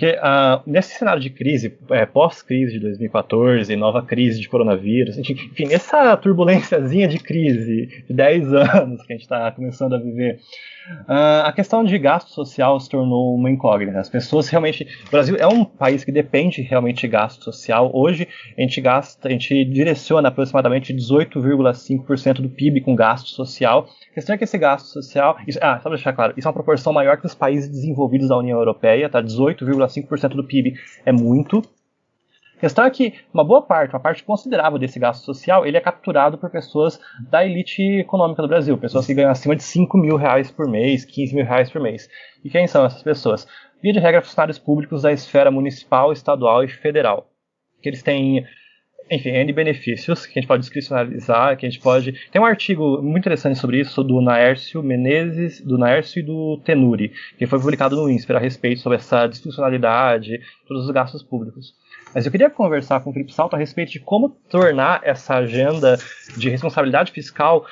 Porque nesse cenário de crise, pós-crise de 2014, nova crise de coronavírus, enfim, essa turbulênciazinha de crise de 10 anos que a gente está começando a viver, a questão de gasto social se tornou uma incógnita. As pessoas realmente... O Brasil é um país que depende realmente de gasto social. Hoje a gente direciona aproximadamente 18,5% do PIB com gasto social. A questão é que esse gasto social... só para deixar claro, isso é uma proporção maior que os países desenvolvidos da União Europeia, tá? 18,5% do PIB é muito. A questão é que uma parte considerável desse gasto social, ele é capturado por pessoas da elite econômica do Brasil, pessoas que ganham acima de 5 mil reais por mês, 15 mil reais por mês. E quem são essas pessoas? Via de regra, funcionários públicos da esfera municipal, estadual e federal. Que eles têm, enfim, N benefícios, que a gente pode discricionalizar, que a gente pode... Tem um artigo muito interessante sobre isso, do Naércio Menezes, do Naércio e do Tenuri, que foi publicado no INSPER a respeito sobre essa disfuncionalidade, todos os gastos públicos. Mas eu queria conversar com o Felipe Salto a respeito de como tornar essa agenda de responsabilidade fiscal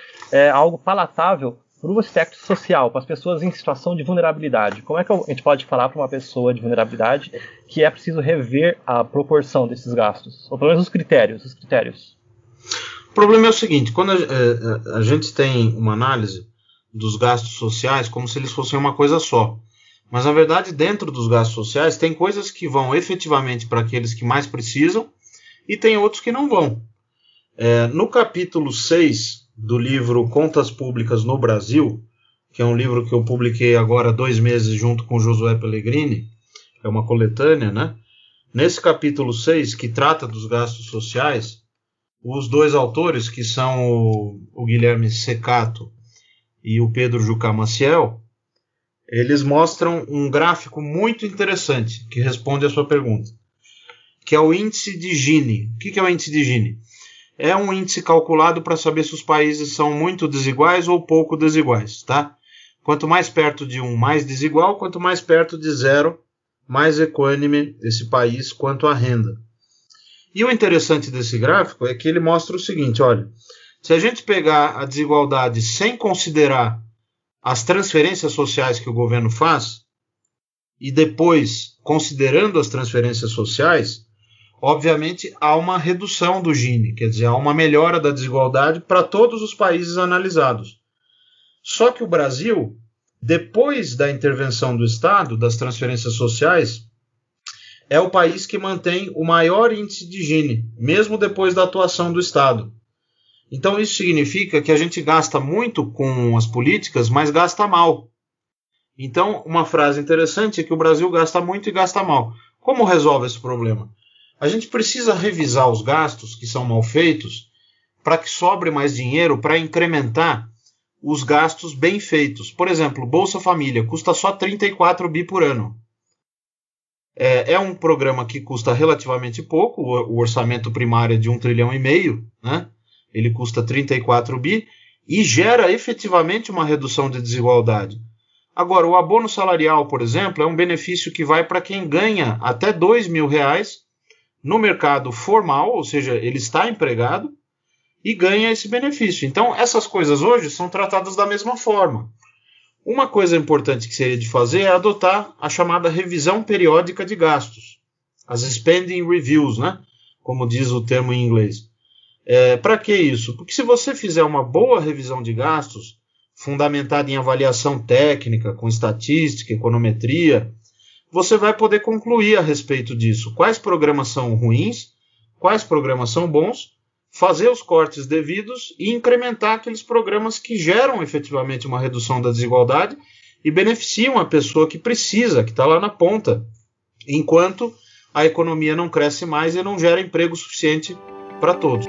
algo palatável para o aspecto social, para as pessoas em situação de vulnerabilidade. Como é que a gente pode falar para uma pessoa de vulnerabilidade que é preciso rever a proporção desses gastos? Ou pelo menos os critérios. O problema é o seguinte, quando a gente tem uma análise dos gastos sociais como se eles fossem uma coisa só. Mas, na verdade, dentro dos gastos sociais, tem coisas que vão efetivamente para aqueles que mais precisam e tem outros que não vão. No capítulo 6 do livro Contas Públicas no Brasil, que é um livro que eu publiquei agora há 2 meses junto com Josué Pellegrini, é uma coletânea, né? Nesse capítulo 6, que trata dos gastos sociais, os 2 autores, que são o Guilherme Secato e o Pedro Jucá Maciel, eles mostram um gráfico muito interessante que responde a sua pergunta, que é o índice de Gini. O que é o índice de Gini? É um índice calculado para saber se os países são muito desiguais ou pouco desiguais, tá? Quanto mais perto de 1, mais desigual, quanto mais perto de 0, mais equânime esse país quanto à renda. E o interessante desse gráfico é que ele mostra o seguinte, olha, se a gente pegar a desigualdade sem considerar as transferências sociais que o governo faz, e depois, considerando as transferências sociais, obviamente há uma redução do Gini, quer dizer, há uma melhora da desigualdade para todos os países analisados. Só que o Brasil, depois da intervenção do Estado, das transferências sociais, é o país que mantém o maior índice de Gini, mesmo depois da atuação do Estado. Então isso significa que a gente gasta muito com as políticas, mas gasta mal. Então uma frase interessante é que o Brasil gasta muito e gasta mal. Como resolve esse problema? A gente precisa revisar os gastos que são mal feitos para que sobre mais dinheiro para incrementar os gastos bem feitos. Por exemplo, Bolsa Família custa só 34 bi por ano. É um programa que custa relativamente pouco, o orçamento primário é de 1,5 trilhão, né? Ele custa 34 bi e gera efetivamente uma redução de desigualdade. Agora, o abono salarial, por exemplo, é um benefício que vai para quem ganha até R$2 mil no mercado formal, ou seja, ele está empregado e ganha esse benefício. Então, essas coisas hoje são tratadas da mesma forma. Uma coisa importante que seria de fazer é adotar a chamada revisão periódica de gastos, as spending reviews, né? Como diz o termo em inglês. Para que isso? Porque se você fizer uma boa revisão de gastos, fundamentada em avaliação técnica, com estatística, econometria, você vai poder concluir a respeito disso. Quais programas são ruins, quais programas são bons, fazer os cortes devidos e incrementar aqueles programas que geram efetivamente uma redução da desigualdade e beneficiam a pessoa que precisa, que está lá na ponta, enquanto a economia não cresce mais e não gera emprego suficiente para todos.